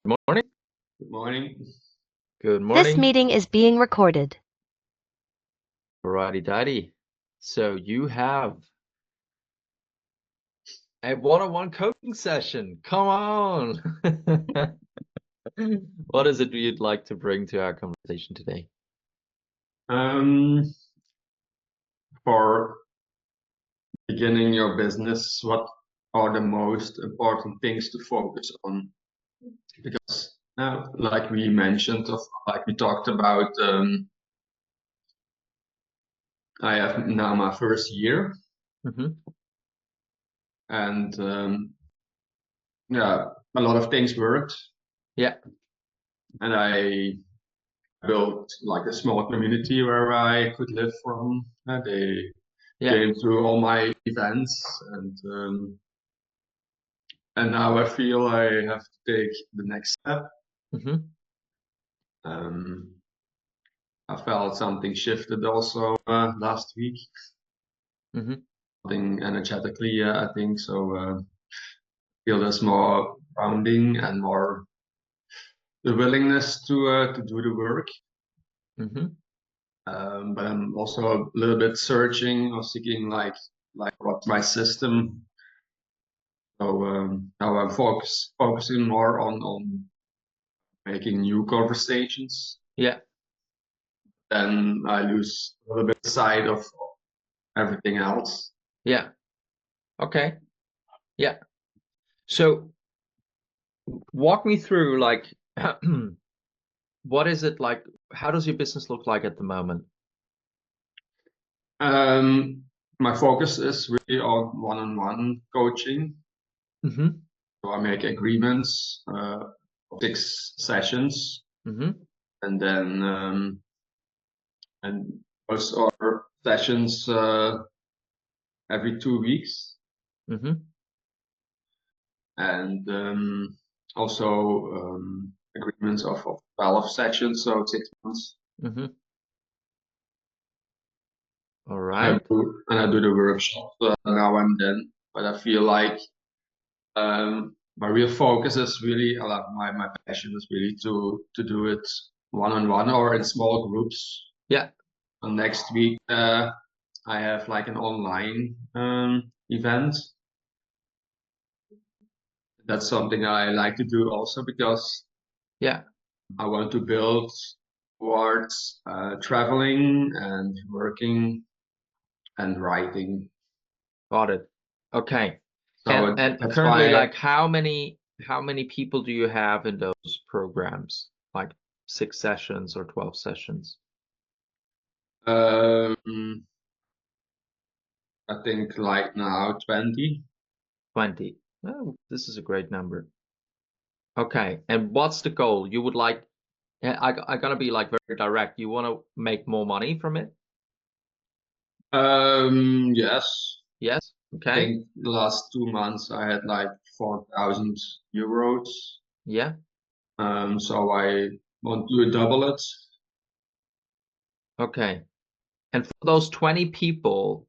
Good morning. Good morning. Good This morning. meeting is being recorded. Alrighty, tighty. So you have a one-on-one coaching session. Come on. What is it you'd like to bring to our conversation today? Um, for beginning your business, what are the most important things to focus on? Because, like we mentioned, like we talked about, I have now my first year, Mm-hmm. and yeah, a lot of things worked, Yeah. and I built like a small community where I could live from. They Yeah. came to all my events, and now I feel I have to take the next step. Mm-hmm. Um, I felt something shifted also last week, Mm-hmm. something energetically, I think. So feel there's more grounding and more the willingness to do the work. Mm-hmm. But I'm also a little bit searching or seeking like what's my system. So now I'm focusing more on making new conversations. Yeah. Then I lose a little bit sight of everything else. Yeah. Okay. Yeah. So walk me through like what is it like? How does your business look like at the moment? Um, my focus is really on one-on-one coaching. Mm-hmm. So I make agreements, 6 sessions, Mm-hmm. and then and those are sessions every 2 weeks, Mm-hmm. and also agreements of 12 sessions, so 6 months. Mm-hmm. All And right. I do the workshop now and then, but I feel like my real focus is really my passion is really to do it one-on-one or in small groups. Yeah. And next week I have like an online event. That's something I like to do also because Yeah. I want to build towards traveling and working and writing. Got it. Okay. So And that's currently, why like how many people do you have in those programs? Like 6 sessions or 12 sessions? um, I think like now 20. 20. Oh, this is a great number. Okay. And what's the goal? You would like, I gotta be like very direct. You want to make more money from it? Yes. Yes. I Okay. think the last 2 months I had like 4,000 euros. Yeah. So I want to double it. Okay. And for those 20 people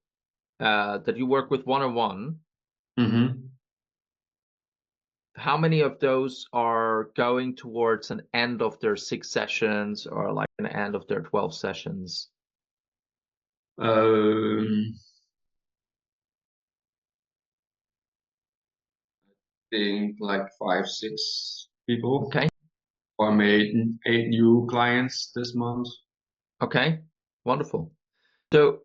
that you work with one-on-one, Mm-hmm. how many of those are going towards an end of their 6 sessions or like an end of their 12 sessions? Um, think like 5, 6 people. Okay. I made 8 new clients this month. Okay. Wonderful. So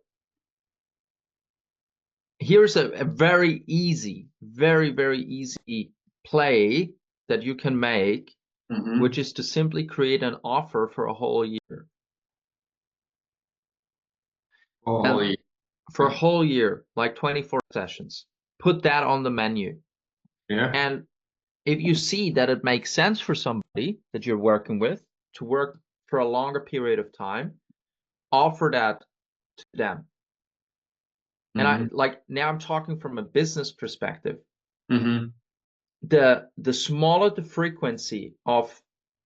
here's a very easy, very, very easy play that you can make, Mm-hmm. which is to simply create an offer for a whole year. And Holy, for a whole year, like 24 sessions, put that on the menu. yeah. And if you see that it makes sense for somebody that you're working with to work for a longer period of time, offer that to them. And Mm-hmm. I like now I'm talking from a business perspective. Mm-hmm. The smaller the frequency of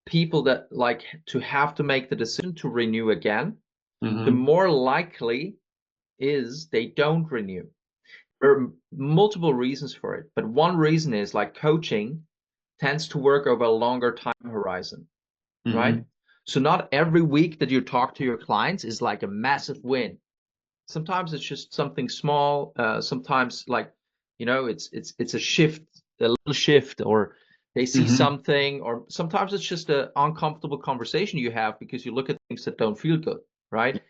people that like to have to make the decision to renew again, the Mm-hmm. more likely is they don't renew. There are multiple reasons for it, but one reason is like coaching tends to work over a longer time horizon, right? Mm-hmm. So not every week that you talk to your clients is like a massive win. Sometimes it's just something small. Sometimes like, it's a shift, a little shift, or they see Mm-hmm. something, or sometimes it's just an uncomfortable conversation you have because you look at things that don't feel good, right?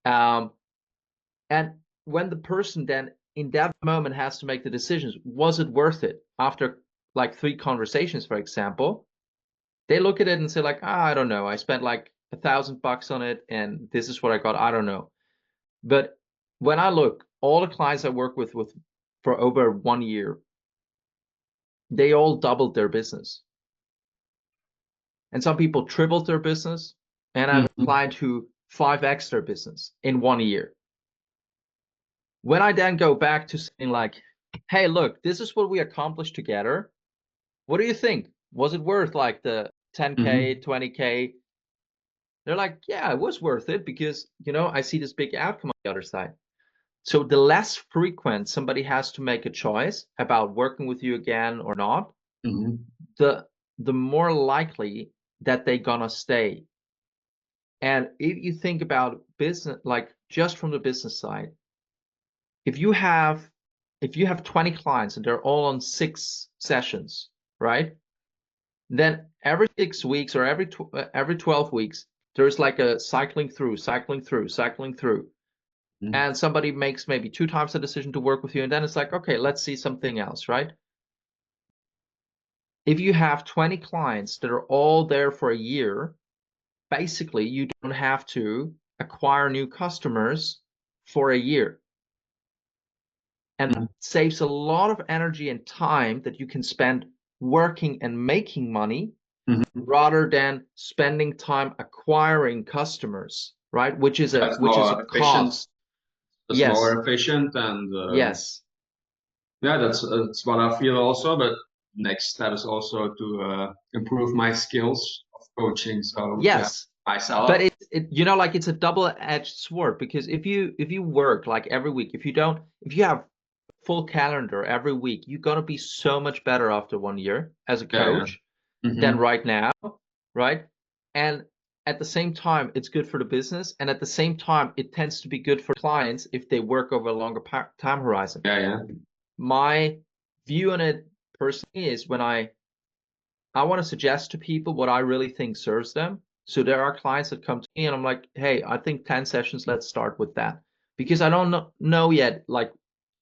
Um, and when the person then in that moment has to make the decisions, was it worth it? After like 3 conversations, for example, they look at it and say like, I don't know. I spent like $1,000 on it, and this is what I got. I don't know. But when I look, all the clients I work with for over 1 year, they all doubled their business. And some people tripled their business. And I have a Mm-hmm. client who 5x their business in 1 year. When I then go back to saying like, hey, look, this is what we accomplished together. What do you think? Was it worth like the 10K, Mm-hmm. 20K? They're like, yeah, it was worth it because, I see this big outcome on the other side. So the less frequent somebody has to make a choice about working with you again or not, Mm-hmm. the the more likely that they're gonna stay. And if you think about business, like just from the business side, if you have 20 clients and they're all on 6 sessions, right? Then every 6 weeks or every 12 weeks, there's like a cycling through, cycling through, cycling through. And somebody makes maybe 2 times the decision to work with you, and then it's like, okay, let's see something else, right? If you have 20 clients that are all there for a year, basically you don't have to acquire new customers for a year. And Mm-hmm. that saves a lot of energy and time that you can spend working and making money Mm-hmm. rather than spending time acquiring customers, right? Which is a That's cost. more Yes, efficient, and yes, yeah, that's what I feel also. But next step is also to improve my skills of coaching. So yeah, yes. But myself. like it's a double-edged sword, because if you work like every week, if you have full calendar every week, you're gonna be so much better after 1 year as a Yeah, yeah. coach than Mm-hmm. right now, right? And at the same time, it's good for the business, and at the same time, it tends to be good for clients if they work over a longer time horizon. Yeah, yeah. My view on it personally is when I want to suggest to people what I really think serves them. So there are clients that come to me and I'm like, hey, I think 10 sessions, let's start with that. Because I don't know yet, like,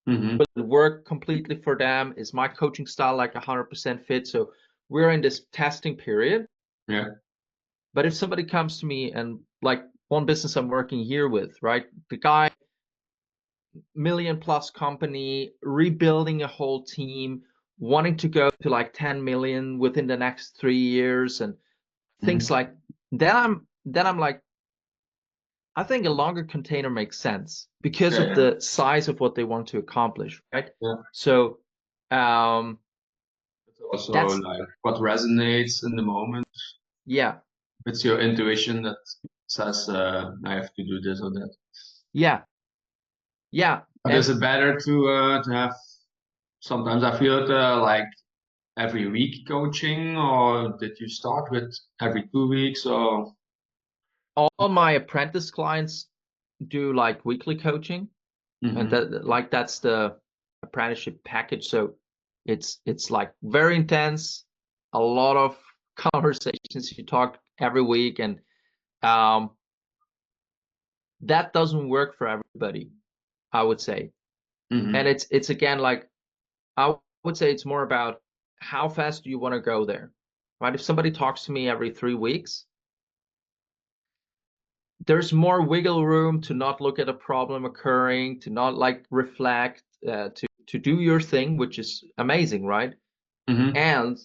Mm-hmm. will it work completely for them? Is my coaching style like 100% fit? So we're in this testing period. Yeah. But if somebody comes to me and like one business I'm working here with, right? The guy, million+ company, rebuilding a whole team, wanting to go to like 10 million within the next 3 years, and things Mm-hmm. like then I'm like, I think a longer container makes sense because Yeah, of yeah. the size of what they want to accomplish, right? Yeah. So um It's also that's like what resonates in the moment. yeah, It's your intuition that says I have to do this or that. yeah, yeah. But is And it better to have? Sometimes I feel it like every week coaching, or did you start with every 2 weeks? Or all my apprentice clients do like weekly coaching, and mm-hmm. that's the apprenticeship package. So it's like very intense, a lot of conversations, you talk every week, and um that doesn't work for everybody, I would say. And Mm-hmm. it's again like, I would say it's more about how fast do you want to go there, right? If somebody talks to me every 3 weeks, there's more wiggle room to not look at a problem occurring, to not like reflect, to do your thing, which is amazing, right? Mm-hmm. And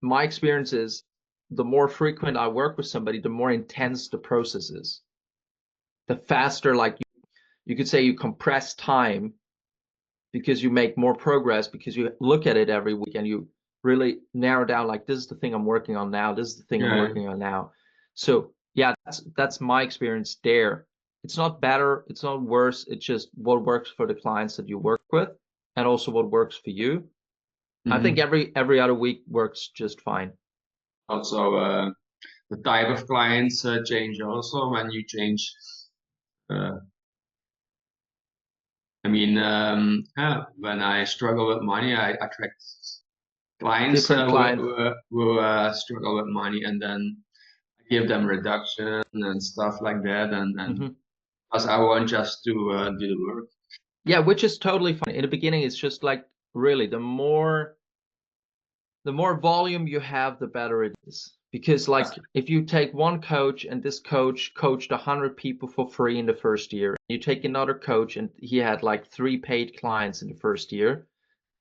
my experience is the more frequent I work with somebody, the more intense the process is. The faster, like you could say, you compress time because you make more progress, because you look at it every week and you really narrow down like, this is the thing I'm working on now, this is the thing I'm Yeah. working on now. So yeah, that's my experience there. It's not better, it's not worse, it's just what works for the clients that you work with, and also what works for you. I think Mm-hmm. every other week works just fine. Also, the type of clients change also when you change. Uh, when I struggle with money, I attract clients Different client. who struggle with money, and then I give them reduction and stuff like that, and Hmm. because I want just to do the work. Yeah, which is totally fine. In the beginning, it's just like really the more volume you have, the better it is. Because like if you take one coach and this coach coached 100 people for free in the first year, you take another coach and he had like 3 paid clients in the first year,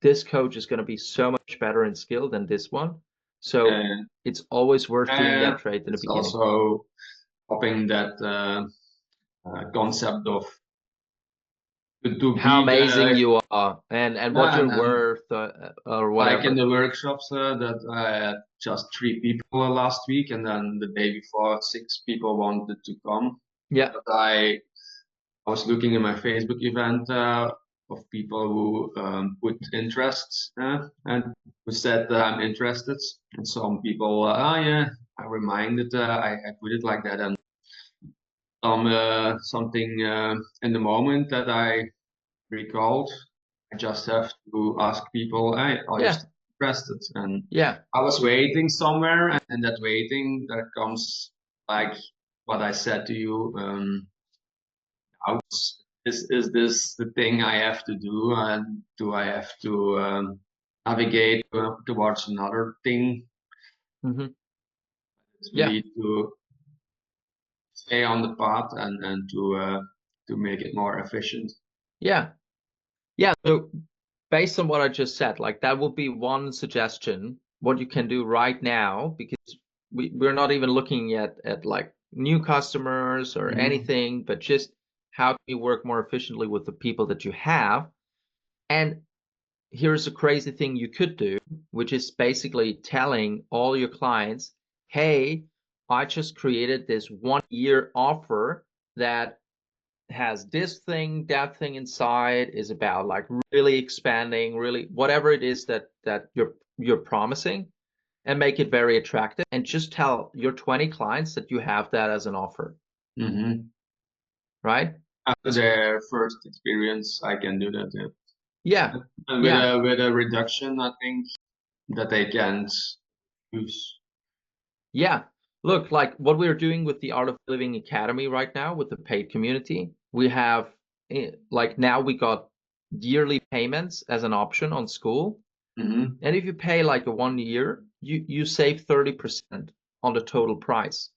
this coach is going to be so much better in skill than this one. So And it's always worth doing that trade in the it's beginning. also hoping that concept of to How be amazing the you are and what yeah, you're and worth or like in whatever. the workshops that I had just 3 people last week, and then the day before 6 people wanted to come. Yeah. But I was looking in my Facebook event of people who put interests and who said I'm interested, and some people yeah, I reminded I put it like that, and something in the moment that I recalled. I just have to ask people, hey, are you Yeah. still interested? And Yeah. I was waiting somewhere, and that waiting, there comes like what I said to you. How is this the thing I have to do? And do I have to navigate towards another thing? Hmm. It's Yeah. really to stay on the path and to make it more efficient. Yeah. Yeah. So based on what I just said, like that would be one suggestion, what you can do right now, because we're not even looking at like new customers or Mm-hmm. anything, but just how can you work more efficiently with the people that you have. And here's a crazy thing you could do, which is basically telling all your clients, hey, I just created this 1 year offer that has this thing, that thing inside, is about like really expanding, really whatever it is that you're promising, and make it very attractive. And just tell your 20 clients that you have that as an offer, Mm-hmm. right? After their first experience, I can do that. Yeah. Yeah, And yeah, with a reduction, I think that they can't use. yeah. Look, like what we're doing with the Art of Living Academy right now with the paid community, we have like now we got yearly payments as an option on Skool. Mm-hmm. And if you pay like a 1 year, you save 30% on the total price,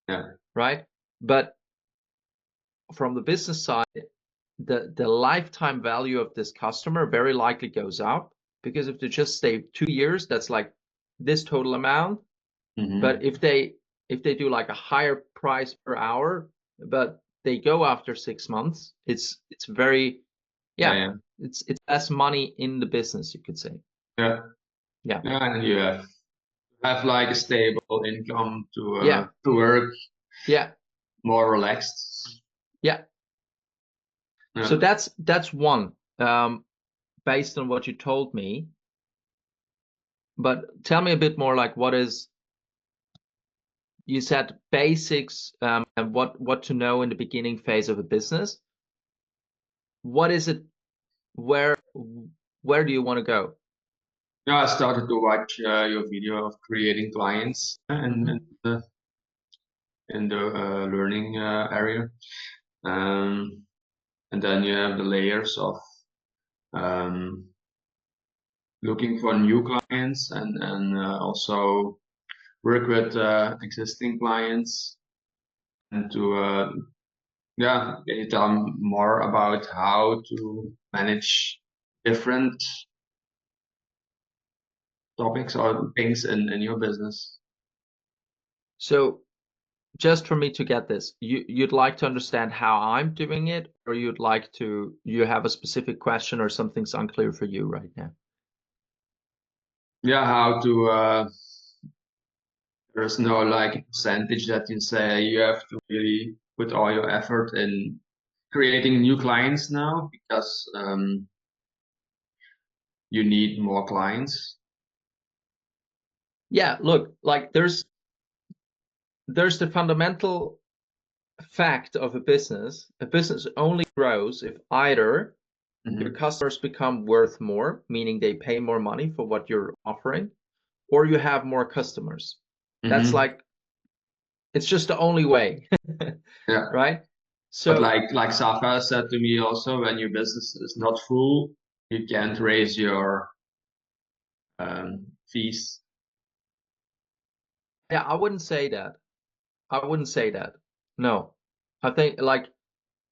Yeah. right? But from the business side, the lifetime value of this customer very likely goes up, because if they just stay 2 years, that's like this total amount. Mm-hmm. But if they do like a higher price per hour, but they go after 6 months, it's very, Yeah. yeah, Yeah. it's less money in the business, you could say. Yeah. Yeah, Yeah. And you have like a stable income yeah, to work yeah, more relaxed. yeah. So Yeah. that's one, based on what you told me. But tell me a bit more, like what is, you said basics, and what to know in the beginning phase of a business. What is it? Where where do you want to go? Yeah. I started to watch your video of creating clients and Hmm. in the learning area. Um, and then you have the layers of um, looking for new clients and also work with existing clients and to yeah, can you tell me more about how to manage different topics or things in your business? So just for me to get this, you'd like to understand how I'm doing it, or you have a specific question or something's unclear for you right now? Yeah, how to there's no like percentage that you say you have to really put all your effort in creating new clients now because you need more clients. Yeah, look, like there's the fundamental fact of a business. A business only grows if either your customers become worth more, meaning they pay more money for what you're offering, or you have more customers. That's like, it's just the only way, Yeah. right? But So like Safa said to me also, when your business is not full, you can't raise your fees. yeah, I wouldn't say that. I wouldn't say that. No. I think like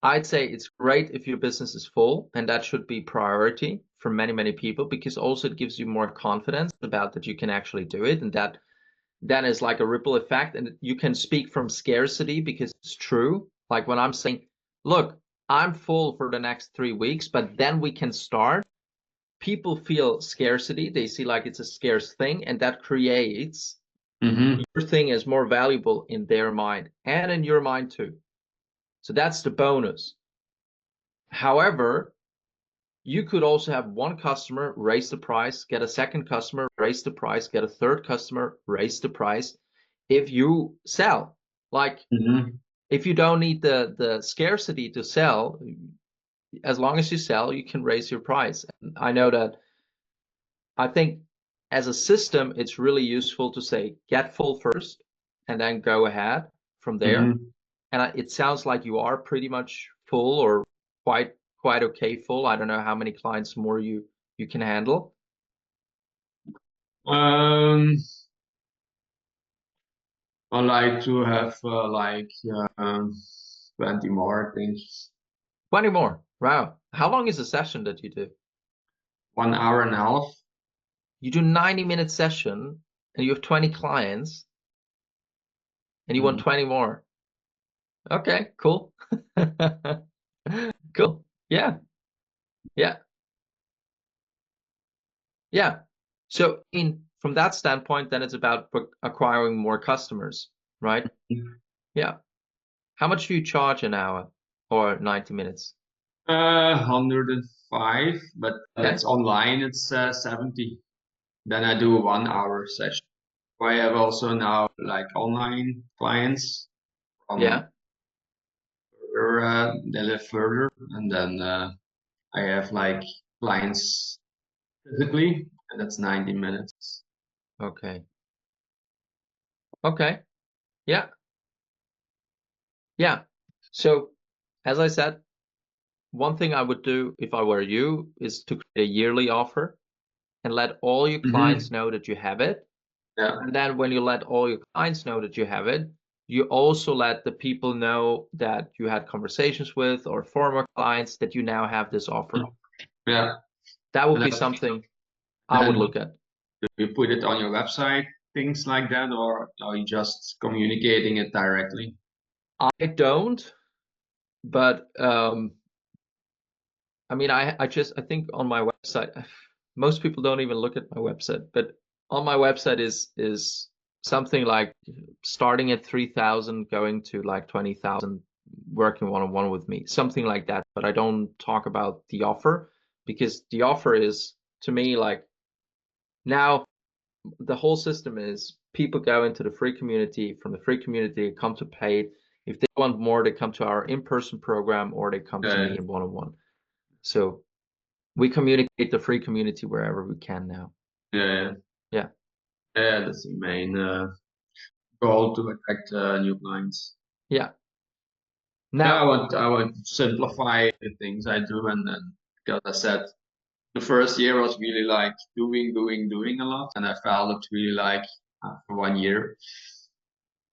I'd say it's great if your business is full, and that should be priority for many, many people, because also it gives you more confidence about that you can actually do it, and that then is like a ripple effect, and you can speak from scarcity because it's true. Like when I'm saying, look, I'm full for the next 3 weeks, but then we can start. People feel scarcity. They see like it's a scarce thing, and that creates your thing as more valuable in their mind and in your mind too. So that's the bonus. However, you could also have one customer raise the price, get a second customer, raise the price, get a third customer, raise the price. If you sell, like if you don't need the scarcity to sell, as long as you sell, you can raise your price. And I know that I think as a system, it's really useful to say get full first and then go ahead from there. And it sounds like you are pretty much full or quite okay full. I don't know how many clients more you can handle. I like to have like 20 more, I think. 20 more. Wow. How long is a session that you do? 1 hour and a half. You do 90-minute session and you have 20 clients and you want 20 more. Okay, cool. Cool. Yeah. Yeah. Yeah. So from that standpoint, then it's about acquiring more customers, right? Yeah. How much do you charge an hour or 90 minutes? 105, but Okay. it's online, it's 70. Then I do a 1 hour session. I have also now like online clients from Yeah. they live further, and then I have like clients physically, and that's 90 minutes. Okay. Okay. Yeah. Yeah. So as I said, one thing I would do if I were you is to create a yearly offer and let all your clients know that you have it. Yeah. And then when you let all your clients know that you have it, you also let the people know that you had conversations with or former clients that you now have this offer. Yeah. That would And be then, something I would look at. do you put it on your website, things like that, or are you just communicating it directly? I don't, but I mean, I think on my website, most people don't even look at my website, but on my website is something like starting at 3,000, going to like 20,000, working one-on-one with me, something like that. But I don't talk about the offer because the offer is to me like now the whole system is people go into the free community, from the free community come to paid. If they want more, they come to our in-person program or they come to me in one-on-one. So we communicate the free community wherever we can now. Yeah. Yeah. Yeah, that's the main goal, to attract new clients. Yeah. Yeah, Now, I want to simplify the things I do, and then because I said the first year was really like doing a lot, and I felt it really like after 1 year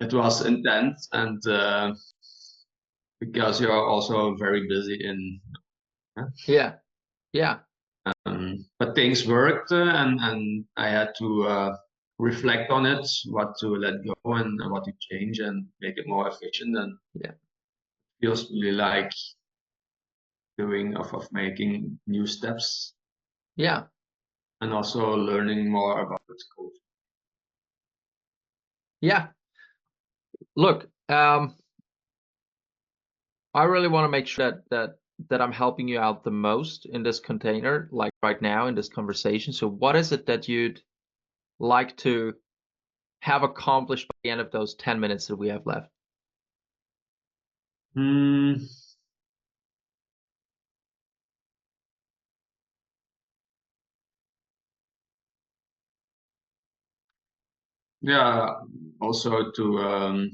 it was intense, and because you're also very busy in yeah. Yeah. but things worked, and I had to reflect on it, what to let go and what to change and make it more efficient, and Yeah. feels really like doing of making new steps Yeah. and also learning more about the school. Yeah. Look, I really want to make sure that that I'm helping you out the most in this container, like right now in this conversation? So what is it that you'd like to have accomplished by the end of those 10 minutes that we have left? Hmm. Yeah. Also to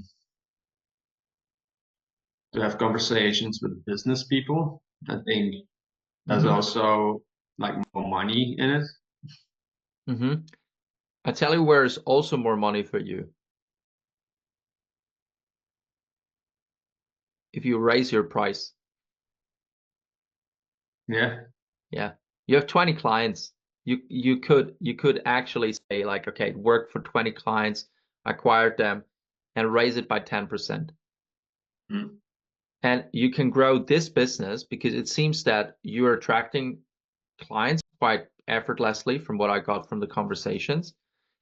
have conversations with business people. I think there's Mm-hmm. also like more money in it. Mm-hmm. I tell you where is also more money for you. If you raise your price. Yeah. Yeah. You have 20 clients. You could actually say like, okay, work for 20 clients, acquired them, and raise it by 10%. Mm. And you can grow this business because it seems that you're attracting clients quite effortlessly from what I got from the conversations.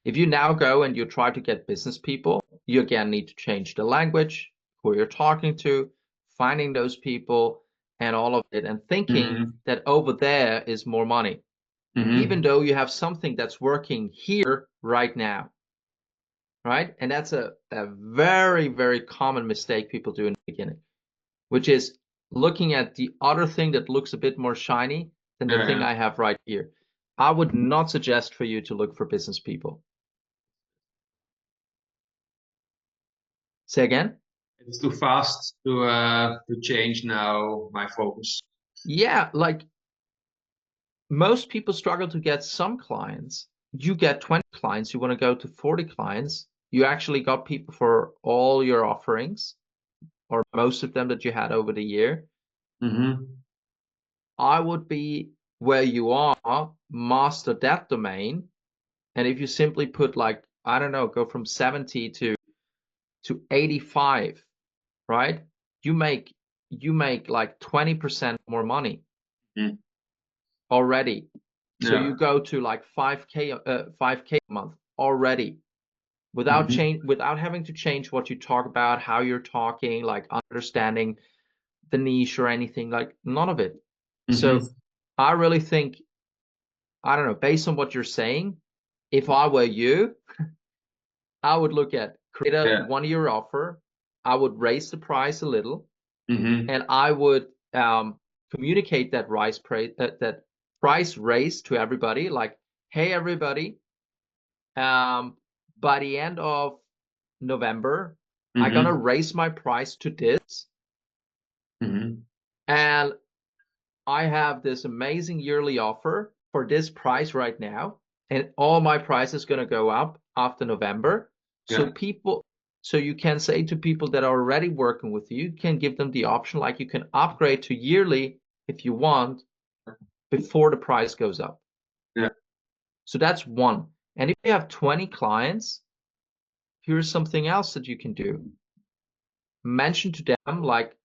If you now go and you try to get business people, you again need to change the language, who you're talking to, finding those people, and all of it, and thinking Mm-hmm. that over there is more money, even Mm-hmm. though you have something that's working here right now, right? And that's a very, very common mistake people do in the beginning, which is looking at the other thing that looks a bit more shiny than the Yeah, thing yeah. I have right here. I would not suggest for you to look for business people. Say again? It's too fast to change now my focus. Yeah, like most people struggle to get some clients. You get 20 clients, you want to go to 40 clients. You actually got people for all your offerings or most of them that you had over the year. Mm-hmm. I would be where you are, master that domain. And if you simply put like, I don't know, go from 70 to 85, right? You make you make like 20% more money Mm. already. So Yeah. you go to like 5K a month already Mm-hmm. without having to change what you talk about, how you're talking, like understanding the niche or anything, like none of it. Mm-hmm. So I really think, I don't know, based on what you're saying, if I were you, I would look at create a Yeah. 1 year offer. I would raise the price a little, Mm-hmm. and I would communicate that that price raise to everybody. Like, hey, everybody, um, by the end of November, I'm gonna Mm-hmm. raise my price to this, Mm-hmm. and I have this amazing yearly offer for this price right now, and all my price is going to go up after November. So Yeah. people, so you can say to people that are already working with you, you can give them the option, like you can upgrade to yearly if you want before the price goes up. Yeah. So that's one. And if you have 20 clients, here's something else that you can do. Mention to them like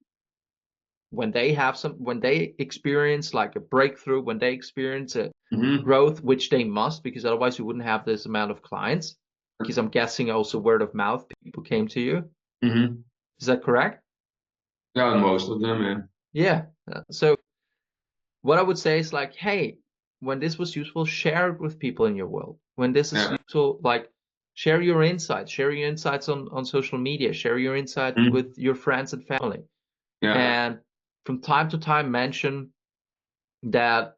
when they experience like a breakthrough, when they experience a Mm-hmm. growth, which they must, because otherwise you wouldn't have this amount of clients, because I'm guessing also word of mouth people came to you. Mm-hmm. Is that correct? Yeah, most of them, yeah. Yeah. So what I would say is like, hey, when this was useful, share it with people in your world. When this is Yeah. useful, like share your insights on social media, share your insight Mm. with your friends and family. Yeah. And from time to time mention that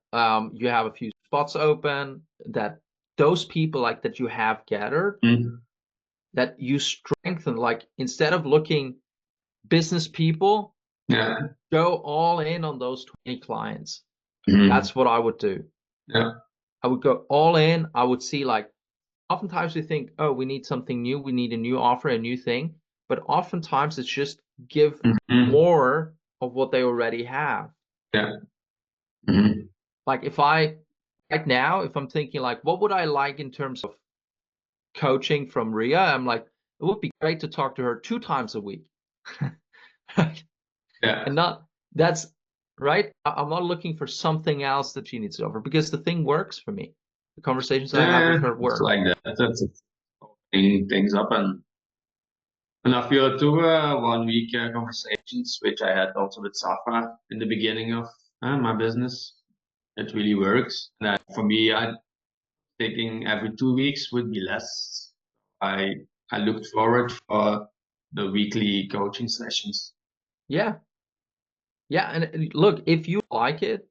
you have a few spots open, that those people like that you have gathered, Mm. that you strengthen, like instead of looking business people, Yeah. go all in on those 20 clients. Mm. That's what I would do. Yeah. I would go all in. I would see like oftentimes we think, oh, we need something new, we need a new offer, a new thing, but oftentimes it's just give Mm-hmm. more of what they already have. Yeah. Mm-hmm. Like if I right now, if I'm thinking like, what would I like in terms of coaching from Ria? I'm like, it would be great to talk to her 2 times a week. Right? Yeah. And not that's right. I'm not looking for something else that she needs to offer because the thing works for me. The conversations I have Yeah. with her It's work. like that. That's opening things up and And I feel too, 1 week conversations, which I had also with Safa in the beginning of my business. It really works. And for me, I thinking every 2 weeks would be less. I I looked forward for the weekly coaching sessions. Yeah. Yeah, and look, if you like it,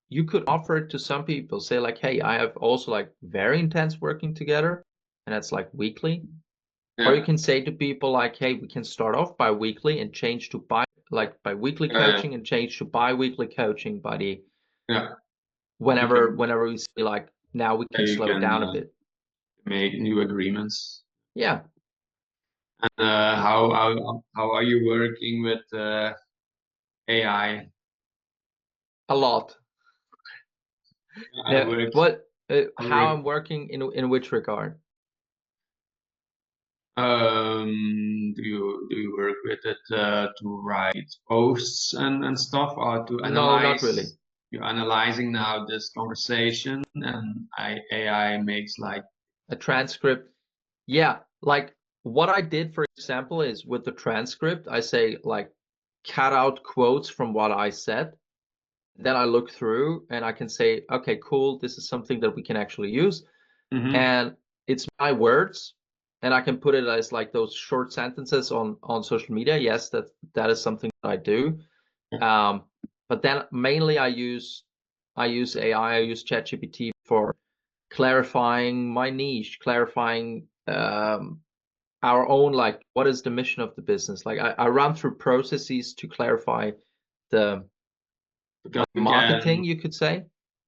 you could offer it to some people. Say like, hey, I have also like very intense working together, and that's like weekly. Or you Yeah, can say to people like, hey, we can start off bi-weekly and change to bi-weekly yeah, coaching and change to bi-weekly coaching by the yeah. You can, whenever we see like now we yeah, can you slow it can down a bit. make new agreements. Yeah, And how are you working with AI? a lot. I Now, work, I how work. I'm working in which regard? Do you work with it to write posts and stuff, or to No, not really. analyze? You're analyzing now this conversation, and AI makes like, A transcript. Yeah, like what I did, for example, is with the transcript, I say like cut out quotes from what I said. Then I look through and I can say, okay, cool, this is something that we can actually use. mm-hmm, And it's my words, and I can put it as like those short sentences on social media. Yes, that is something that I do. Um, but then mainly I use AI, I use ChatGPT for clarifying my niche, clarifying our own, like what is the mission of the business. Like I run through processes to clarify the because you marketing, can you could say.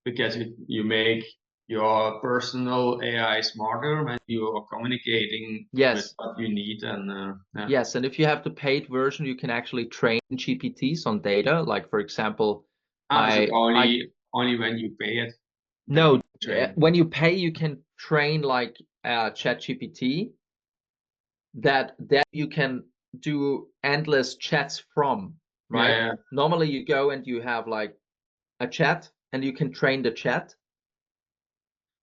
because you make your personal AI smarter when you are communicating with Yes, what you need, and yeah. yes, and if you have the paid version, you can actually train GPTs on data. Like for example, Is it I only when you pay it that you no, train? when you pay, you can train like ChatGPT that you can do endless chats from, Yeah, right? yeah, Normally you go and you have like a chat and you can train the chat,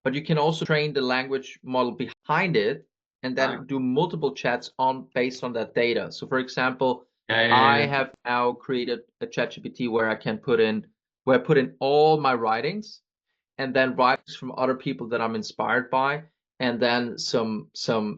but you can also train the language model behind it and like, then do multiple chats on based on that data. So for example, yeah, yeah, I yeah. have now created a ChatGPT where I put in all my writings and then writings from other people that I'm inspired by, and then some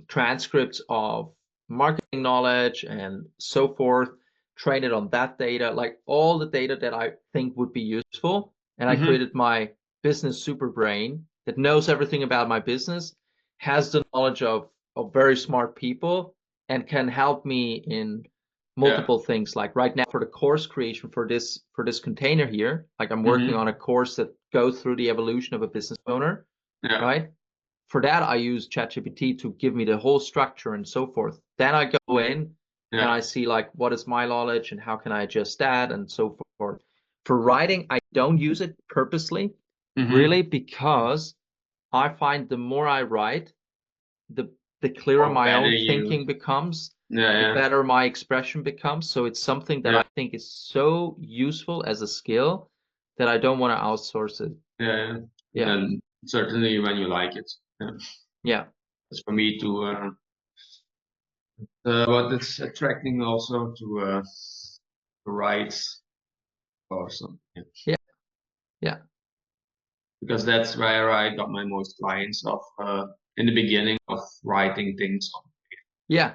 transcripts of marketing knowledge and so forth, train it on that data, like all the data that I think would be useful. And I Mm-hmm. created my business super brain that knows everything about my business, has the knowledge of very smart people, and can help me in Yeah. multiple things. Like right now for the course creation for this container here, like I'm working Mm-hmm. on a course that goes through the evolution of a business owner, Yeah. right? For that I use ChatGPT to give me the whole structure and so forth. Then I go in and Yeah. I see like what is my knowledge and how can I adjust that and so forth. For writing, I don't use it purposely, Mm-hmm. really, because I find the more I write, the the clearer Or my better own you. thinking becomes, Yeah, the yeah, better my expression becomes. So it's something that yeah, I think is so useful as a skill that I don't want to outsource it. yeah, yeah. And Yeah, then certainly when you like it. Yeah. yeah, That's for me to what it's attracting also to write or something. Yeah. yeah, yeah, Because that's where I got my most clients of in the beginning of writing things. yeah,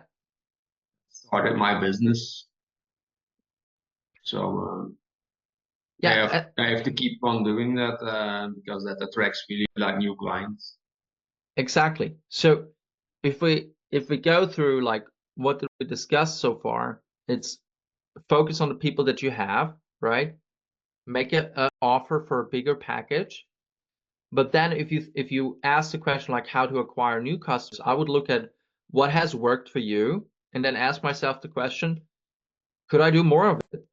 Started my business, so yeah, I have to keep on doing that because that attracts really like new clients. exactly. So if we go through like what did we discuss so far, it's focus on the people that you have, right? Make an offer for a bigger package. But then if you ask the question like how to acquire new customers, I would look at what has worked for you and then ask myself the question, could I do more of it?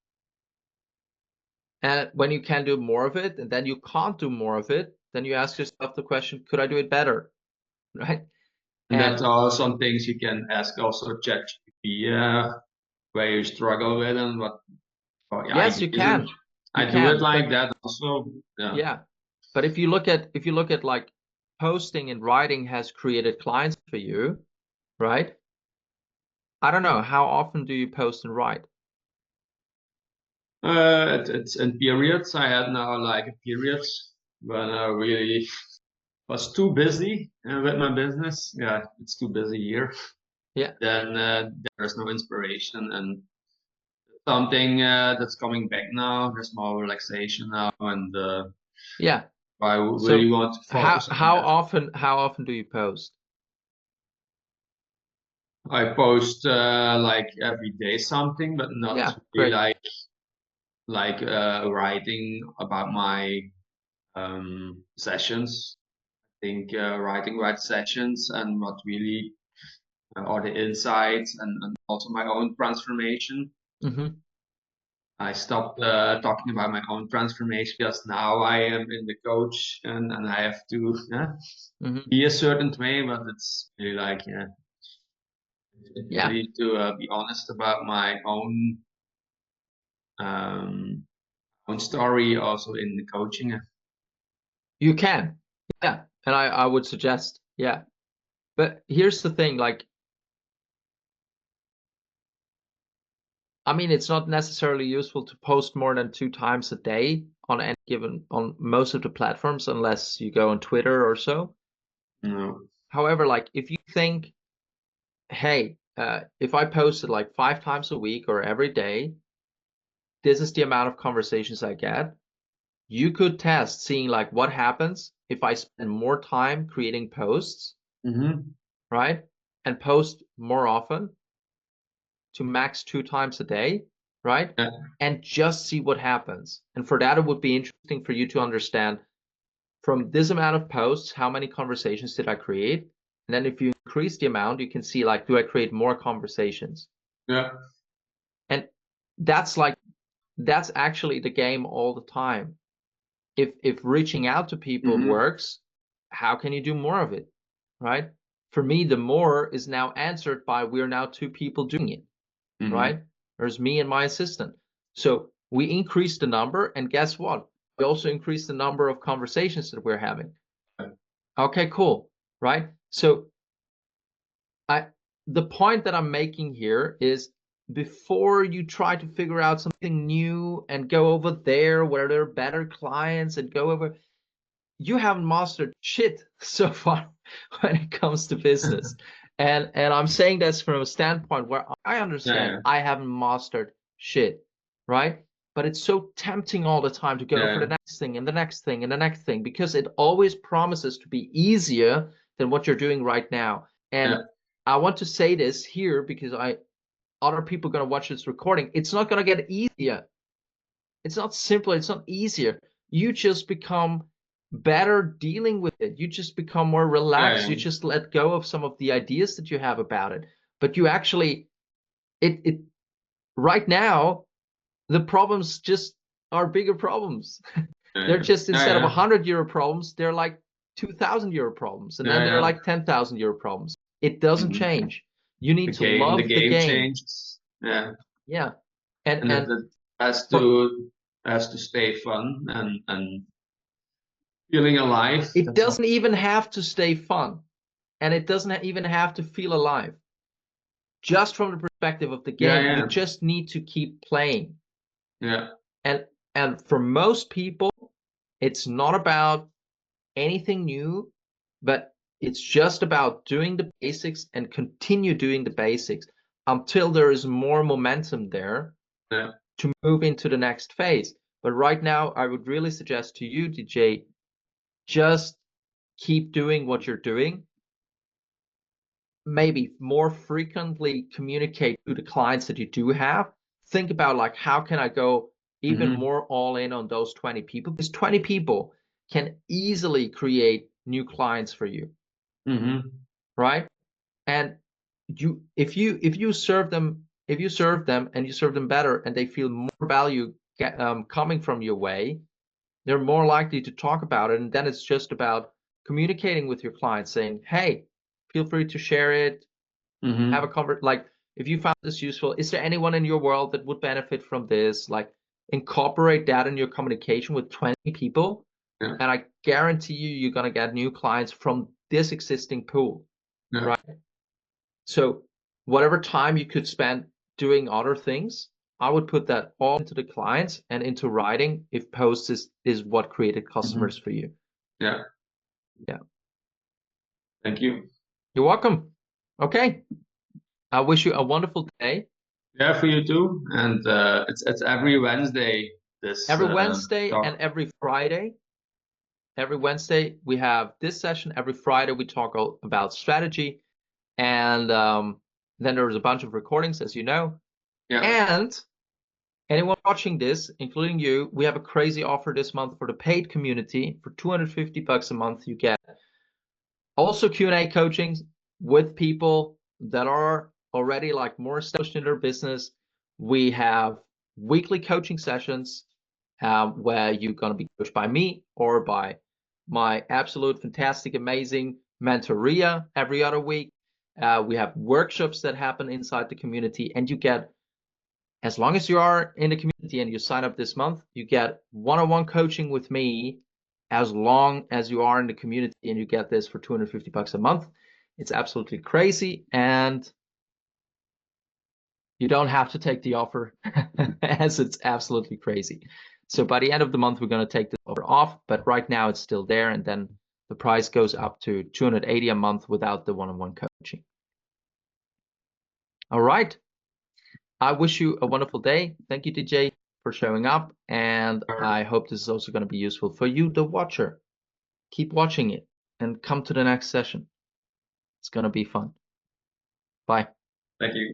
And when you can do more of it and then you can't do more of it, then you ask yourself the question, could I do it better? Right? And that's And all some things you can ask also ChatGPT where you struggle with and what yes, you ideas. can. You I do it can. like But that also. Yeah. yeah. But if you look at like posting and writing has created clients for you, right? I don't know, how often do you post and write? It's in periods. I had now like a period when I really was too busy with my business. Yeah, it's too busy here. Yeah. Then there's no inspiration, and something that's coming back now. There's more relaxation now, and Yeah. I So really want to how focus on how that. often how often do you post? I post like every day something, but not Yeah, really great. like writing about my sessions. I think writing right sessions and what really are the insights and also my own transformation. Mm-hmm. I stopped talking about my own transformation because now I am in the coach and I have to Mm-hmm. be a certain way, but it's really like Yeah, really to be honest about my um, own story also in the coaching. you can. Yeah. And I would suggest, yeah. But here's the thing, like, I mean, it's not necessarily useful to post more than 2 times a day on any given on most of the platforms, unless you go on Twitter or so. No. However, like if you think, hey, if I posted like 5 times a week or every day, this is the amount of conversations I get. You could test seeing like what happens if I spend more time creating posts, Mm-hmm. right? And post more often to max 2 times a day, right? Yeah. And just see what happens. And for that, it would be interesting for you to understand from this amount of posts, how many conversations did I create? And then if you increase the amount, you can see like, do I create more conversations? Yeah. And that's like, that's actually the game all the time. If reaching out to people Mm-hmm. works, how can you do more of it, right? For me, the more is now answered by we're now 2 people doing it, Mm-hmm. right? There's me and my assistant. So we increased the number, and guess what? We also increased the number of conversations that we're having. Okay, cool, right? So I the point that I'm making here is before you try to figure out something new and go over there where there are better clients and go over, you haven't mastered shit so far when it comes to business. And I'm saying this from a standpoint where I Yeah. understand Yeah. I haven't mastered shit, right? But it's so tempting all the time to go for Yeah. the next thing and the next thing and the next thing because it always promises to be easier than what you're doing right now. Yeah. And I want to say this here because other people are going to watch this recording. It's not going to get easier. It's not simpler, it's not easier. You just become better dealing with it. You just become more relaxed. Yeah. You just let go of some of the ideas that you have about it. But you actually, it right now, the problems just are bigger problems. Yeah. They're just Yeah. instead of Yeah. €100 problems, they're like €2,000 problems, and then Yeah. they're Yeah. like €10,000 problems. It doesn't Mm-hmm. change. You need to The love the game game. changes. Yeah. Yeah. And And and it has for to stay fun and feeling alive. it That's all. doesn't even have to stay fun. And it doesn't even have to feel alive. Just from the perspective of the Yeah. game, you Yeah. just need to keep playing. Yeah. And and for most people, it's not about anything new, but it's just about doing the basics and continue doing the basics until there is more momentum there Yeah. to move into the next phase. But right now, I would really suggest to you, DJ, just keep doing what you're doing, maybe more frequently communicate to the clients that you do have. Think about like, how can I go even Mm-hmm. more all in on those 20 people? Because 20 people can easily create new clients for you, Mm-hmm. right? And if you serve them and you serve them better and they feel more value coming from your way, they're more likely to talk about it. And then it's just about communicating with your clients saying, hey, feel free to share it, have a Mm-hmm. convert, like if you found this useful, is there anyone in your world that would benefit from this? Like incorporate that in your communication with 20 people, Yeah. and I guarantee you you're going to get new clients from this existing pool, Yeah. right? So whatever time you could spend doing other things, I would put that all into the clients and into writing if posts is what created customers for you. Yeah. Yeah. Thank you. You're welcome. Okay. I wish you a wonderful day. Yeah, for you too. And it's every Wednesday. This Every Wednesday talk. and every Friday. Every Wednesday we have this session. Every Friday we talk about strategy, and then there's a bunch of recordings, as you know. Yeah. And anyone watching this, including you, we have a crazy offer this month for the paid community. For $250 a month, you get also Q&A coachings with people that are already like more established in their business. We have weekly coaching sessions where you're going to be coached by me or by my absolute fantastic, amazing mentor Ria every other week. We have workshops that happen inside the community, and you get, as long as you are in the community and you sign up this month, you get one-on-one coaching with me as long as you are in the community, and you get this for $250 a month. It's absolutely crazy, and you don't have to take the offer as it's absolutely crazy. So by the end of the month, we're going to take this offer off, but right now it's still there, and then the price goes up to $280 a month without the one-on-one coaching. All right. I wish you a wonderful day. Thank you, DJ, for showing up, and I hope this is also going to be useful for you, the watcher. Keep watching it and come to the next session. It's going to be fun. Bye. Thank you.